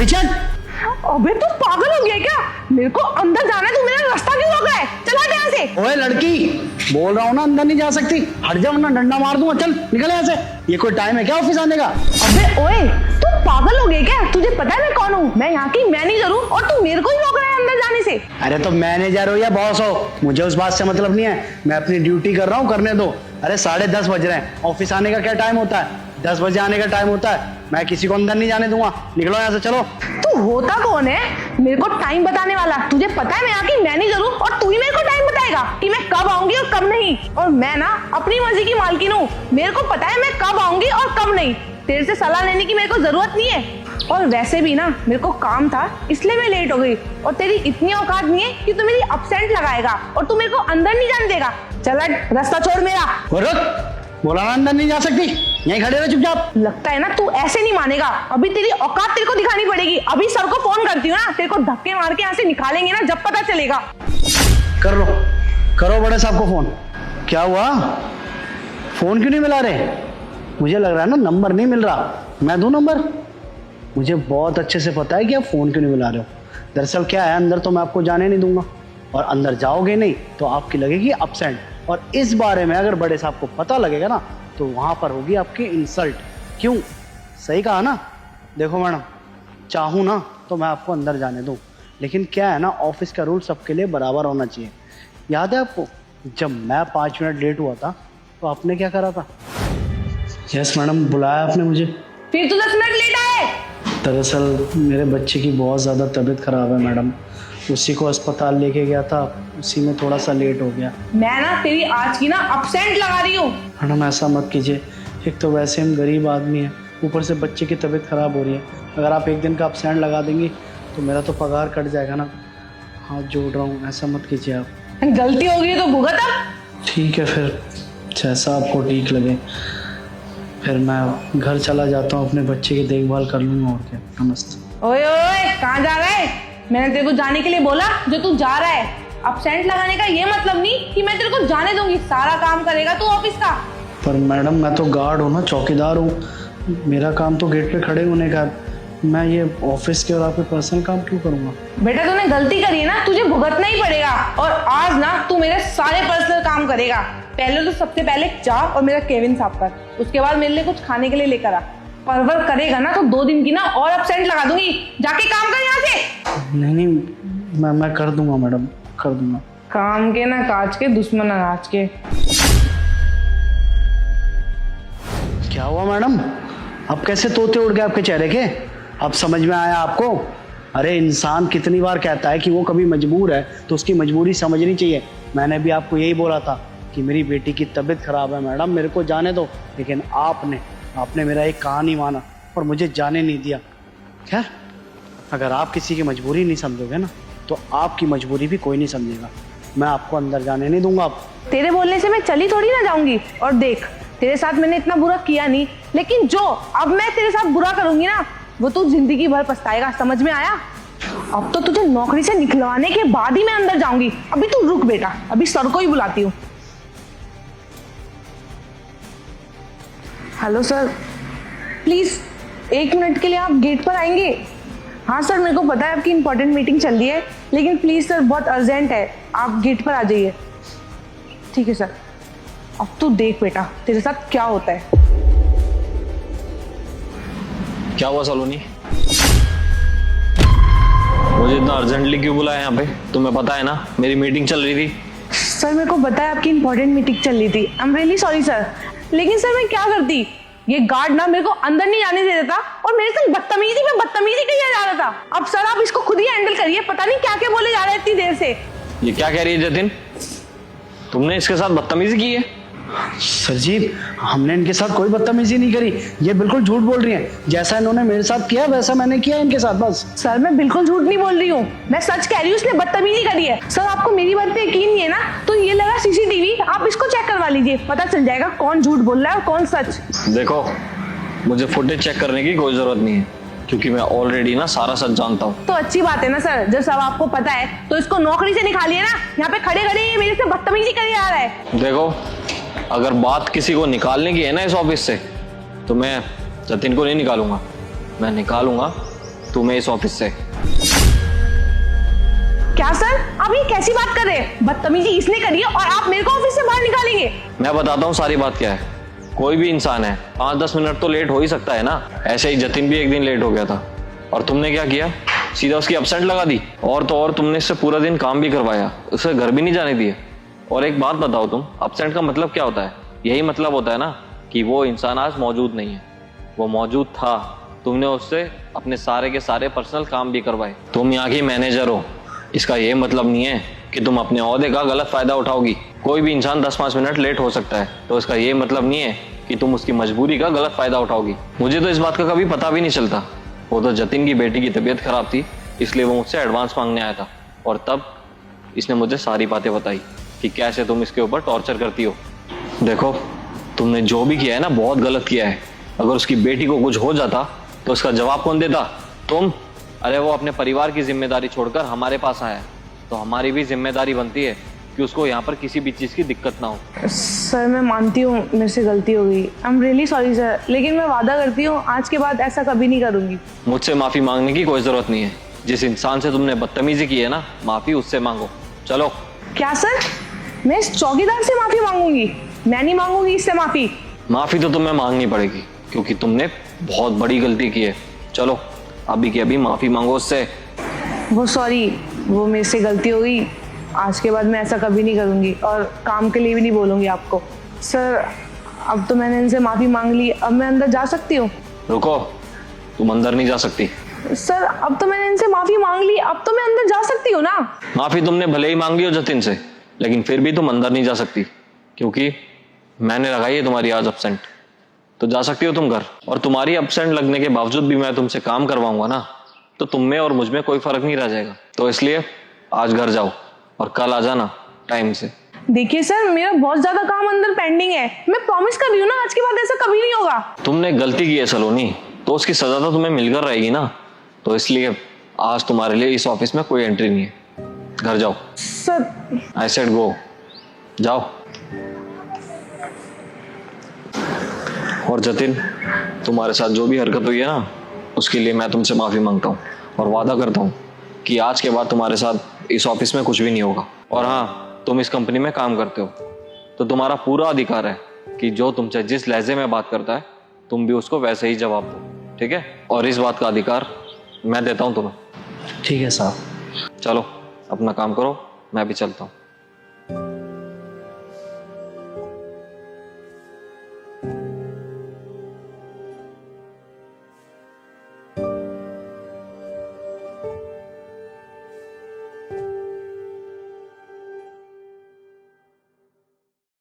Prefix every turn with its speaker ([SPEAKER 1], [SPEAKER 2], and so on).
[SPEAKER 1] Richard,
[SPEAKER 2] अबे तू पागल हो गया क्या? मेरे को अंदर जाना है, तू मेरा रास्ता क्यों रोक रहा है? चला यहाँ से।
[SPEAKER 1] ओए लड़की, बोल रहा हूँ ना अंदर नहीं जा सकती। हट जा वरना डंडा मार दूंगा। चल निकल यहाँ से। ये कोई टाइम है क्या ऑफिस आने का?
[SPEAKER 2] अबे ओए, तू पागल हो गया क्या? तुझे पता है मैं कौन हूँ? मैं यहाँ की मैनेजर हूँ और तू मेरे को ही रोक रहा है अंदर जाने से।
[SPEAKER 1] अरे तो मैनेजर हो या बॉस हो, मुझे उस बात से मतलब नहीं है। मैं अपनी ड्यूटी कर रहा हूँ, करने दो। अरे 10:30 बज रहे हैं। ऑफिस आने का क्या टाइम होता है? 10 बजे आने का टाइम होता है। मैं किसी को अंदर नहीं जाने दूंगा। निकलो यहाँ से, चलो।
[SPEAKER 2] तू होता कौन है मेरे को टाइम बताने वाला? तुझे पता है मैं यहाँ की मैनेजर हूँ और तू ही मेरे को टाइम बताएगा कि मैं कब आऊंगी और कब नहीं। और मैं ना अपनी मर्जी की मालकिन हूँ। मेरे को पता है मैं कब आऊंगी और कब नहीं। तेरे से सलाह लेने की मेरे को जरूरत नहीं है। और वैसे भी ना मेरे को काम था, इसलिए मैं लेट हो गई। और तेरी इतनी औकात नहीं है कि तू मेरी अपसेंट लगाएगा और तू मेरे को अंदर नहीं जाने देगा। चल हट, रास्ता छोड़ मेरा।
[SPEAKER 1] रुक, बोला ना अंदर नहीं जा सकती। यहीं खड़े रहो चुपचाप।
[SPEAKER 2] लगता है ना तू ऐसे नहीं मानेगा। अभी तेरी औकात तेरे को दिखानी पड़ेगी। अभी सर को फोन करती हूँ ना, तेरे को धक्के मार के यहाँ से निकालेंगे ना, जब पता चलेगा।
[SPEAKER 1] कर लो, करो बड़े साहब को फोन। क्या हुआ, फोन क्यों नहीं मिला रहे? मुझे लग रहा है ना नंबर नहीं मिल रहा। मैं दूं नंबर? मुझे बहुत अच्छे से पता है कि आप फोन क्यों नहीं मिला रहे हो। दरअसल क्या है, अंदर तो मैं आपको जाने नहीं दूंगा और अंदर जाओगे नहीं तो आपकी लगेगी अपसेंट। और इस बारे में अगर बड़े साहब को पता लगेगा ना तो वहां पर होगी आपकी इंसल्ट। क्यों? सही कहा ना? देखो मैडम, चाहूँ ना तो मैं आपको अंदर जाने दूँ, लेकिन क्या है ना, ऑफिस का रूल सबके लिए बराबर होना चाहिए। याद है आपको जब मैं 5 मिनट लेट हुआ था तो आपने क्या करा था? यस मैडम, बुलाया आपने मुझे।
[SPEAKER 2] फिर तू 10 मिनट लेट आए।
[SPEAKER 1] दरअसल मेरे बच्चे की बहुत ज़्यादा तबीयत खराब है मैडम, उसी को अस्पताल लेके गया था, उसी में थोड़ा सा लेट हो गया।
[SPEAKER 2] मैं ना तेरी आज की ना अपसेंट लगा रही हूँ।
[SPEAKER 1] मैडम ऐसा मत कीजिए, एक तो वैसे हम गरीब आदमी हैं, ऊपर से बच्चे की तबीयत खराब हो रही है। अगर आप एक दिन का अपसेंट लगा देंगी तो मेरा तो पगार कट जाएगा ना। हाथ जोड़ रहा हूँ, ऐसा मत कीजिए आप।
[SPEAKER 2] गलती हो गई तो भुगत अब।
[SPEAKER 1] ठीक है, फिर जैसा आपको ठीक लगे। फिर मैं घर चला जाता हूँ, अपने बच्चे की देखभाल कर लूँगा और क्या। नमस्ते।
[SPEAKER 2] ओए ओए, कहाँ जा रहा है? मैंने तेरे को जाने के लिए बोला जो तू जा रहा है। अपसेंट लगाने का ये मतलब नहीं कि मैं तेरे को जाने दूंगी। सारा काम करेगा तू ऑफिस का।
[SPEAKER 1] पर मैडम मैं तो गार्ड हूँ ना, चौकीदार हूँ। मेरा काम तो गेट पे खड़े होने का। मैं ये ऑफिस के और आपके पर्सनल काम क्यों करूँगा?
[SPEAKER 2] बेटा तूने गलती करी है ना, तुझे भुगतना ही पड़ेगा। और आज ना तू मेरे सारे पर्सनल काम करेगा। पहले तो सबसे पहले जा और मेरा केबिन साफ कर, उसके बाद मेरे लिए कुछ खाने के लिए लेकर आ। परवर करेगा ना तो 2 दिन की ना और अपसेंट लगा दूंगी। जाके काम कर यहाँ से।
[SPEAKER 1] नहीं, मैं कर दूंगा मैडम, कर दूंगा।
[SPEAKER 2] काम के ना काज के, दुश्मन अनाज के।
[SPEAKER 1] क्या हुआ मैडम, अब कैसे तोते उड़ गए आपके चेहरे के? अब समझ में आया आपको? अरे इंसान कितनी बार कहता है कि वो कभी मजबूर है तो उसकी मजबूरी समझनी चाहिए। मैंने भी आपको यही बोला था कि मेरी बेटी की तबीयत खराब है मैडम, मेरे को जाने दो, लेकिन आपने मेरा एक कहा नहीं माना और मुझे जाने नहीं दिया। खैर, अगर आप किसी की मजबूरी नहीं समझोगे ना तो आपकी मजबूरी भी कोई नहीं समझेगा। मैं आपको अंदर जाने नहीं दूंगा। अब
[SPEAKER 2] तेरे बोलने से मैं चली थोड़ी ना जाऊंगी। और देख, तेरे साथ मैंने इतना बुरा किया नहीं, लेकिन जो अब मैं तेरे साथ बुरा करूंगी ना वो तू जिंदगी भर पछताएगा। समझ में आया? अब तो तुझे नौकरी से निकलवाने के बाद ही मैं अंदर जाऊंगी। अभी तू रुक बेटा, अभी सर को ही बुलाती हूँ। हेलो सर, प्लीज 1 मिनट के लिए आप गेट पर आएंगे? हाँ सर, मेरे को पता है आपकी इंपॉर्टेंट मीटिंग चल रही है, लेकिन प्लीज सर बहुत अर्जेंट है, आप गेट पर आ जाइए। ठीक है सर। अब तू देख बेटा तेरे साथ क्या होता है।
[SPEAKER 3] क्या हुआ सलोनी? मुझे इतना अर्जेंटली क्यों बुलाया यहाँ पे? तुम्हें पता है ना मेरी मीटिंग चल रही थी।
[SPEAKER 2] सर मेरे को पता है आपकी इंपॉर्टेंट मीटिंग चल रही थी। I am really sorry sir, लेकिन सर मैं क्या करती? ये गार्ड ना मेरे को अंदर नहीं जाने दे देता और मेरे से बदतमीजी पे बदतमीजी किया जा रहा था। अब सर आप इसको खुद ही हैंडल करिए। पता नहीं क्या क्या बोले जा रहे हैं इतनी देर से।
[SPEAKER 3] ये क्या कह रही है जतिन? तुमने इसके साथ बदतमीजी की है?
[SPEAKER 1] सर जी, हमने इनके साथ कोई बदतमीजी नहीं करी। ये बिल्कुल झूठ बोल रही हैं। जैसा इन्होंने मेरे साथ किया वैसा मैंने किया इनके साथ, बस।
[SPEAKER 2] सर मैं बिल्कुल झूठ नहीं बोल रही हूँ, मैं सच कह रही हूँ। उसने बदतमीजी करी है। सर आपको मेरी बात पे यकीन नहीं है ना, तो ये लगा सीसीटीवी, आप इसको चेक करवा लीजिए, पता चल जाएगा कौन झूठ बोल रहा है और कौन सच।
[SPEAKER 3] देखो, मुझे फुटेज चेक करने की कोई जरूरत नहीं है, क्योंकि मैं ऑलरेडी ना सारा सच जानता हूँ।
[SPEAKER 2] तो अच्छी बात है ना सर, जब सब आपको पता है तो इसको नौकरी से निकालिए ना। यहाँ पे खड़े खड़े ये मेरे से बदतमीजी करे जा रहा है।
[SPEAKER 3] देखो, अगर बात किसी को निकालने की है ना इस ऑफिस से, तो मैं जतिन को नहीं निकालूंगा, मैं निकालूंगा तुम्हें इस ऑफिस से।
[SPEAKER 2] क्या सर, आप ये कैसी बात कर रहे हैं? बदतमीजी इसने करी है और आप मेरे को ऑफिस से बाहर निकालेंगे?
[SPEAKER 3] मैं बताता हूँ सारी बात क्या है। कोई भी इंसान है 5-10 मिनट तो लेट हो ही सकता है ना। ऐसे ही जतिन भी एक दिन लेट हो गया था और तुमने क्या किया, सीधा उसकी एब्सेंट लगा दी। और तो और तुमने इससे पूरा दिन काम भी करवाया, उसे घर भी नहीं जाने दिए। और एक बात बताओ, तुम एब्सेंट का मतलब क्या होता है? यही मतलब होता है ना कि वो इंसान आज मौजूद नहीं है। वो मौजूद था, तुमने उससे अपने सारे के सारे पर्सनल काम भी करवाए। तुम यहाँ की मैनेजर हो, इसका ये मतलब नहीं है कि तुम अपने ओहदे का गलत फायदा उठाओगी। कोई भी इंसान 10-5 मिनट लेट हो सकता है, तो इसका ये मतलब नहीं है कि तुम उसकी मजबूरी का गलत फायदा उठाओगी। मुझे तो इस बात का कभी पता भी नहीं चलता। वो तो जतिन की बेटी की तबीयत खराब थी, इसलिए वो मुझसे एडवांस मांगने आया था और तब इसने मुझे सारी बातें बताई कि कैसे तुम इसके ऊपर टॉर्चर करती हो। देखो, तुमने जो भी किया है ना, बहुत गलत किया है। अगर उसकी बेटी को कुछ हो जाता तो उसका जवाब कौन देता? तुम। अरे वो अपने परिवार की जिम्मेदारी छोड़कर हमारे पास आया है, तो हमारी भी जिम्मेदारी बनती है कि उसको यहाँ पर किसी भी चीज़ की दिक्कत ना हो।
[SPEAKER 2] सर मैं मानती हूँ मेरे से गलती हो गई, I am really sorry sir, लेकिन मैं वादा करती हूँ आज के बाद ऐसा कभी नहीं करूँगी।
[SPEAKER 3] मुझसे माफ़ी मांगने की कोई ज़रूरत नहीं है। जिस इंसान से तुमने बदतमीजी की है ना, माफ़ी उससे मांगो। चलो।
[SPEAKER 2] क्या सर, मैं इस चौकीदार से माफी मांगूंगी? मैं नहीं मांगूंगी इससे माफी।
[SPEAKER 3] माफ़ी तो तुम्हें मांगनी पड़ेगी क्योंकि तुमने बहुत बड़ी गलती की है। चलो अभी की अभी माफ़ी मांगो उससे।
[SPEAKER 2] वो सॉरी, वो मेरे से गलती हो गई। आज के बाद मैं ऐसा कभी नहीं करूंगी और काम के लिए भी नहीं बोलूंगी आपको। सर अब तो मैंने इनसे माफी मांग ली, अब मैं अंदर जा सकती हूँ?
[SPEAKER 3] रुको, तुम अंदर नहीं जा सकती।
[SPEAKER 2] सर अब तो मैंने इनसे माफी मांग ली, अब तो मैं अंदर जा सकती हूँ ना?
[SPEAKER 3] माफ़ी तुमने भले ही मांगी हो जतिन से, लेकिन फिर भी तुम अंदर नहीं जा सकती क्योंकि मैंने लगाई है तुम्हारी आज एब्सेंट। तो जा सकती हो तुम घर, और तुम्हारी एब्सेंट लगने के बावजूद भी मैं तुमसे काम करवाऊंगा ना, तो तुम में और मुझ में कोई फर्क नहीं रह जाएगा। तो इसलिए आज घर जाओ और कल आ जाना टाइम से।
[SPEAKER 2] देखिए सर, मेरा बहुत ज्यादा काम अंदर पेंडिंग है, मैं प्रॉमिस कर रही हूँ ना आज के बाद ऐसा कभी नहीं होगा। तुमने
[SPEAKER 3] गलती की है सलोनी, तो उसकी सजा तो तुम्हें मिलकर रहेगी ना। तो इसलिए आज तुम्हारे लिए इस ऑफिस में कोई एंट्री नहीं है। घर जाओ।
[SPEAKER 2] सर
[SPEAKER 3] आई सेड गो, जाओ। और जतिन, तुम्हारे साथ जो भी हरकत हुई है ना, उसके लिए मैं तुमसे माफ़ी मांगता हूँ और वादा करता हूँ कि आज के बाद तुम्हारे साथ इस ऑफिस में कुछ भी नहीं होगा। और हाँ, तुम इस कंपनी में काम करते हो तो तुम्हारा पूरा अधिकार है कि जो तुमसे जिस लहजे में बात करता है तुम भी उसको वैसे ही जवाब दो, ठीक है? और इस बात का अधिकार मैं देता हूँ तुम्हें।
[SPEAKER 1] ठीक है साहब।
[SPEAKER 3] चलो अपना काम करो, मैं भी चलता हूँ।